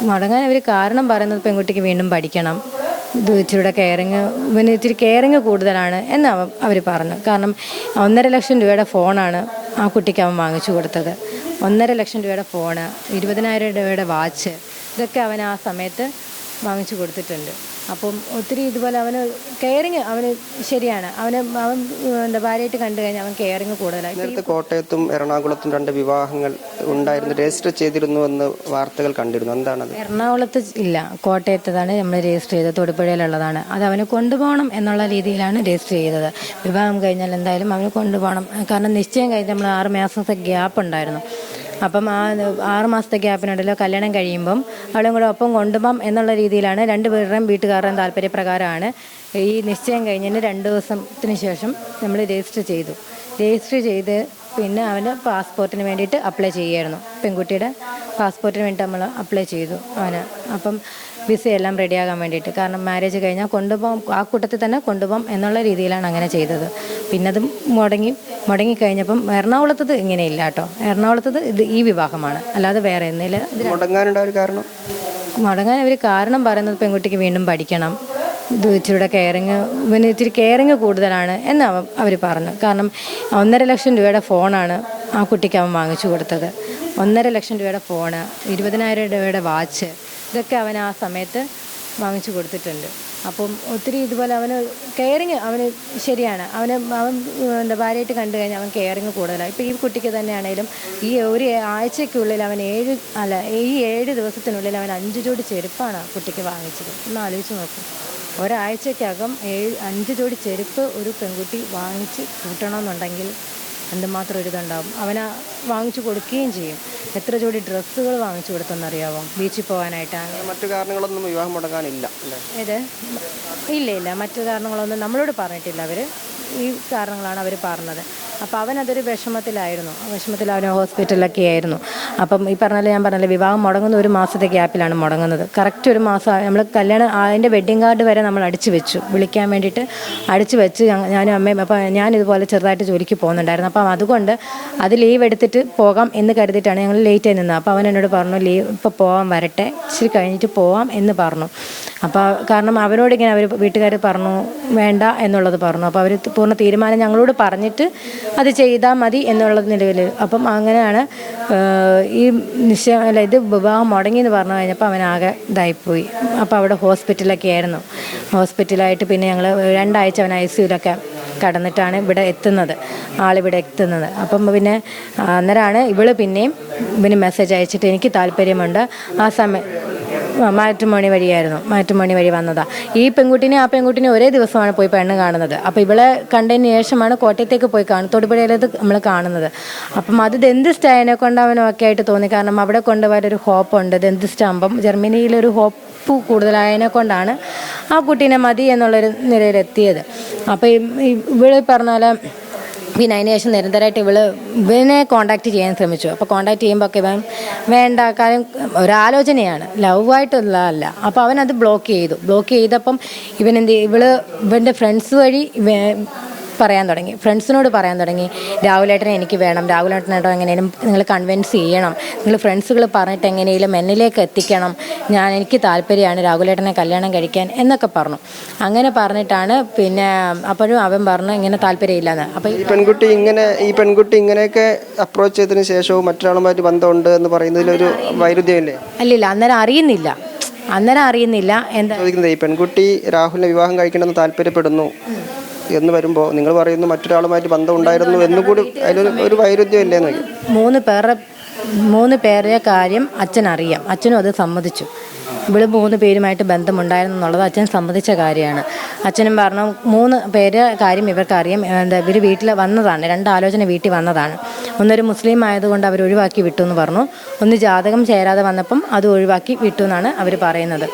മടങ്ങാൻ അവർ കാരണം പറയുന്നത് പെൺകുട്ടിക്ക് വീണ്ടും പഠിക്കണം, ഇത് ഇച്ചിരിയുടെ കെയറിങ്, ഇവന് ഇച്ചിരി കെയറിങ് കൂടുതലാണ് എന്ന് അവർ പറഞ്ഞു. കാരണം 1,50,000 രൂപയുടെ ഫോണാണ് ആ കുട്ടിക്ക് അവൻ വാങ്ങിച്ചു കൊടുത്തത്. 1,50,000 രൂപയുടെ ഫോണ്, 20,000 രൂപയുടെ വാച്ച്, ഇതൊക്കെ അവൻ ആ സമയത്ത് വാങ്ങിച്ചു കൊടുത്തിട്ടുണ്ട്. അപ്പം ഒത്തിരി ഇതുപോലെ അവന് കെയറിങ് അവന് ശരിയാണ്. അവൻ ഭാര്യയായിട്ട് കണ്ടു കഴിഞ്ഞാൽ അവൻ കെയറിങ് കൂടുതലായി. നേരത്തെ കോട്ടയത്തും എറണാകുളത്തും 2 വിവാഹങ്ങൾ ഉണ്ടായിരുന്നു, രജിസ്റ്റർ ചെയ്തിരുന്നു എന്ന് വാർത്തകൾ കണ്ടിരുന്നു. എന്താണത്? എറണാകുളത്ത് ഇല്ല, കോട്ടയത്തതാണ് നമ്മൾ രജിസ്റ്റർ ചെയ്തത്, തൊടുപുഴയിലുള്ളതാണ്. അത് അവന് കൊണ്ടുപോകണം എന്നുള്ള രീതിയിലാണ് രജിസ്റ്റർ ചെയ്തത്. വിവാഹം കഴിഞ്ഞാൽ എന്തായാലും അവന് കൊണ്ടുപോകണം. കാരണം നിശ്ചയം കഴിഞ്ഞ് നമ്മൾ 6 മാസത്തെ ഗ്യാപ്പ് ഉണ്ടായിരുന്നു. അപ്പം ആ 6 മാസത്തെ ഗ്യാപ്പിനുണ്ടല്ലോ കല്യാണം കഴിയുമ്പം അവളും കൂടെ ഒപ്പം കൊണ്ടുപോകാം എന്നുള്ള രീതിയിലാണ് രണ്ടുപേരുടെയും വീട്ടുകാരുടെയും താല്പര്യപ്രകാരമാണ് ഈ നിശ്ചയം കഴിഞ്ഞതിന് 2 ദിവസത്തിന് ശേഷം നമ്മൾ രജിസ്റ്റർ ചെയ്തു. രജിസ്റ്റർ ചെയ്ത് പിന്നെ അവന് പാസ്പോർട്ടിന് വേണ്ടിയിട്ട് അപ്ലൈ ചെയ്യുമായിരുന്നു. പെൺകുട്ടിയുടെ പാസ്പോർട്ടിന് വേണ്ടി നമ്മൾ അപ്ലൈ ചെയ്തു അവന്. അപ്പം വിസയെല്ലാം റെഡിയാകാൻ വേണ്ടിയിട്ട്, കാരണം മാരേജ് കഴിഞ്ഞാൽ കൊണ്ടുപോകാം, ആ കൂട്ടത്തിൽ തന്നെ കൊണ്ടുപോകാം എന്നുള്ള രീതിയിലാണ് അങ്ങനെ ചെയ്തത്. പിന്നെ അത് മുടങ്ങിക്കഴിഞ്ഞപ്പം എറണാകുളത്തത് ഇങ്ങനെയില്ല കേട്ടോ. എറണാകുളത്തത് ഈ വിവാഹമാണ്, അല്ലാതെ വേറെ എന്തെങ്കിലും. മുടങ്ങാൻ അവർ കാരണം പറയുന്നത് പെൺകുട്ടിക്ക് വീണ്ടും പഠിക്കണം, ഇത് ഇച്ചിരിയുടെ കെയറിങ്, ഇവന് ഇച്ചിരി കെയറിങ് കൂടുതലാണ് എന്ന് അവർ പറഞ്ഞു. കാരണം 1,50,000 രൂപയുടെ ഫോണാണ് ആ കുട്ടിക്ക് അവൻ വാങ്ങിച്ചു കൊടുത്തത്. 1,50,000 രൂപയുടെ ഫോണ്, 20,000 രൂപയുടെ വാച്ച്, ഇതൊക്കെ അവൻ ആ സമയത്ത് വാങ്ങിച്ചു കൊടുത്തിട്ടുണ്ട്. അപ്പം ഒത്തിരി ഇതുപോലെ അവന് കെയറിങ് അവന് ശരിയാണ്. അവൻ ഭാര്യയായിട്ട് കണ്ടു കഴിഞ്ഞാൽ അവൻ കെയറിങ് കൂടുതലായി. ഇപ്പോൾ ഈ കുട്ടിക്ക് തന്നെയാണേലും ഈ ഒരു ആഴ്ചയ്ക്കുള്ളിൽ അവൻ ഈ 7 ദിവസത്തിനുള്ളിൽ അവൻ 5 ജോഡി ചെരുപ്പാണ് കുട്ടിക്ക് വാങ്ങിച്ചത്. ഒന്ന് ആലോചിച്ച് നോക്കും. ഒരാഴ്ചക്കകം 5 ജോഡി ചെരുപ്പ് ഒരു പെൺകുട്ടി വാങ്ങിച്ച് കൂട്ടണമെന്നുണ്ടെങ്കിൽ എന്തുമാത്രം ഒരിതുണ്ടാവും. അവന് വാങ്ങിച്ചു കൊടുക്കുകയും ചെയ്യും. എത്ര ജോഡി ഡ്രസ്സുകൾ വാങ്ങിച്ചു കൊടുത്തെന്നറിയാവോ ബീച്ചിൽ പോകാനായിട്ടാണ്. മറ്റു കാരണങ്ങളൊന്നും വിവാഹം മുടങ്ങാനില്ല. ഇല്ല, മറ്റു കാരണങ്ങളൊന്നും നമ്മളോട് പറഞ്ഞിട്ടില്ല. അവർ ഈ കാരണങ്ങളാണ് അവർ പറഞ്ഞത്. അപ്പോൾ അവനതൊരു വിഷമത്തിലായിരുന്നു. അവൻ ഹോസ്പിറ്റലിലൊക്കെ ആയിരുന്നു. അപ്പം ഈ ഞാൻ പറഞ്ഞല്ലോ വിവാഹം മുടങ്ങുന്ന 1 മാസത്തെ ഗ്യാപ്പിലാണ് മുടങ്ങുന്നത്. കറക്റ്റ് 1 മാസം നമ്മൾ കല്യാണം അതിൻ്റെ വെഡ്ഡിങ് കാർഡ് വരെ നമ്മൾ അടിച്ചു വെച്ചു, വിളിക്കാൻ വേണ്ടിയിട്ട് അടിച്ചു വെച്ച് ഞാനും അമ്മയും. അപ്പോൾ ഞാനിതുപോലെ ചെറുതായിട്ട് ജോലിക്ക് പോകുന്നുണ്ടായിരുന്നു. അപ്പം അതുകൊണ്ട് അത് ലീവ് എടുത്തിട്ട് പോകാം എന്ന് കരുതിയിട്ടാണ് ഞങ്ങൾ ലേറ്റായി നിന്നത്. അപ്പോൾ അവൻ എന്നോട് പറഞ്ഞു ഇപ്പോൾ പോകാൻ വരട്ടെ, ഇച്ചിരി കഴിഞ്ഞിട്ട് പോവാം എന്ന് പറഞ്ഞു. അപ്പോൾ കാരണം അവരോടിങ്ങനെ വീട്ടുകാർ പറഞ്ഞു വേണ്ട എന്നുള്ളത് പറഞ്ഞു. അപ്പോൾ അവർ പൂർണ്ണ തീരുമാനം ഞങ്ങളോട് പറഞ്ഞിട്ട് അത് ചെയ്താൽ മതി എന്നുള്ള നിലവിൽ. അപ്പം അങ്ങനെയാണ് ഈ ഇത് വിവാഹം മുടങ്ങിയെന്ന് പറഞ്ഞു കഴിഞ്ഞപ്പോൾ അവനാകെ ഇതായിപ്പോയി. അപ്പോൾ അവിടെ ഹോസ്പിറ്റലൊക്കെ ആയിരുന്നു. ഹോസ്പിറ്റലായിട്ട് പിന്നെ ഞങ്ങൾ 2 ആഴ്ച അവൻ ICUലൊക്കെ കടന്നിട്ടാണ് ആളിവിടെ എത്തുന്നത്. അപ്പം പിന്നെ അന്നേരമാണ് ഇവന് മെസ്സേജ് അയച്ചിട്ട് എനിക്ക് താല്പര്യമുണ്ട്. ആ സമയം മാട്രിമോണി വഴി വന്നതാണ്. ഈ പെൺകുട്ടിനെ ആ പെൺകുട്ടിനെ ഒരേ ദിവസമാണ് പോയി പെണ്ണ് കാണുന്നത്. അപ്പോൾ ഇവളെ കണ്ടതിന് ശേഷമാണ് കോട്ടയത്തേക്ക് പോയി തൊടുപുഴയിലത് നമ്മൾ കാണുന്നത്. അപ്പം അത് ദന്തിസ്റ്റായതിനെ കൊണ്ട് അവനൊക്കെ ആയിട്ട് തോന്നി. കാരണം അവിടെ കൊണ്ടുപോയൊരു ഹോപ്പുണ്ട്, ദന്തിസ്റ്റാകുമ്പം ജർമ്മനിയിലൊരു ഹോപ്പ് കൂടുതലായതിനെ കൊണ്ടാണ് ആ കുട്ടീനെ മതി എന്നുള്ളൊരു നിലയിലെത്തിയത്. അപ്പോൾ ഇവള് പറഞ്ഞാൽ പിന്നെ അതിന് ശേഷം നിരന്തരമായിട്ട് ഇവനെ കോണ്ടാക്ട് ചെയ്യാൻ ശ്രമിച്ചു. അപ്പോൾ കോണ്ടാക്ട് ചെയ്യുമ്പോൾ ഒക്കെ ഇവൻ വേണ്ട, കാര്യം ഒരാലോചനയാണ്, ലവായിട്ടുള്ളതല്ല. അപ്പോൾ അവനത് ബ്ലോക്ക് ചെയ്തപ്പം ഇവൻ്റെ ഫ്രണ്ട്സ് വഴി ഫ്രണ്ട്സിനോട് പറയാൻ തുടങ്ങി രാഹുലേട്ടനെ എനിക്ക് വേണം, രാഹുലേട്ടനേട്ടോ എങ്ങനെയും നിങ്ങൾ കൺവിൻസ് ചെയ്യണം, നിങ്ങൾ ഫ്രണ്ട്സുകൾ പറഞ്ഞിട്ട് എങ്ങനെയും എന്നിലേക്ക് എത്തിക്കണം, എനിക്ക് താല്പര്യമാണ് രാഹുലേട്ടനെ കല്യാണം കഴിക്കാൻ എന്നൊക്കെ പറഞ്ഞു. അങ്ങനെ പറഞ്ഞിട്ടാണ് പിന്നെ അപ്പോഴും അവൻ പറഞ്ഞു ഇങ്ങനെ താല്പര്യമില്ലെന്ന്. അപ്പോൾ ഈ പെൺകുട്ടി ഇങ്ങനെയൊക്കെ അപ്രോച്ച് ചെയ്തതിന് ശേഷവും മറ്റൊരാളുമായിട്ട് ബന്ധമുണ്ട് എന്ന് പറയുന്നതിലൊരു വൈരുദ്ധ്യമില്ലേ? അല്ലില്ല, അന്നേരം അറിയുന്നില്ല. എന്താ ഈ പെൺകുട്ടി രാഹുലിനെ വിവാഹം കഴിക്കണമെന്ന് താല്പര്യപ്പെടുന്നു എന്ന് വരുമ്പോൾ നിങ്ങൾ പറയുന്നു മറ്റൊരാളുമായിട്ട് ബന്ധം ഉണ്ടായിരുന്നു എന്നുകൂടി അതിലൊരു വൈരുദ്ധ്യമില്ലേന്ന്. 3 പേരുടെ കാര്യം അച്ഛനറിയാം, അച്ഛനും അത് സമ്മതിച്ചു. 3 പേരുമായിട്ട് ബന്ധമുണ്ടായിരുന്നു എന്നുള്ളത് അച്ഛൻ സമ്മതിച്ച കാര്യമാണ്. അച്ഛനും പറഞ്ഞു 3 പേര് കാര്യം ഇവർക്കറിയാം. ഇവർ വീട്ടിൽ വന്നതാണ്, 2 ആലോചന വീട്ടിൽ വന്നതാണ്. ഒന്നൊരു മുസ്ലിം ആയതുകൊണ്ട് അവർ ഒഴിവാക്കി വിട്ടു എന്ന് പറഞ്ഞു. ഒന്ന് ജാതകം ചേരാതെ വന്നപ്പം അത് ഒഴിവാക്കി വിട്ടു എന്നാണ് അവർ പറയുന്നത്.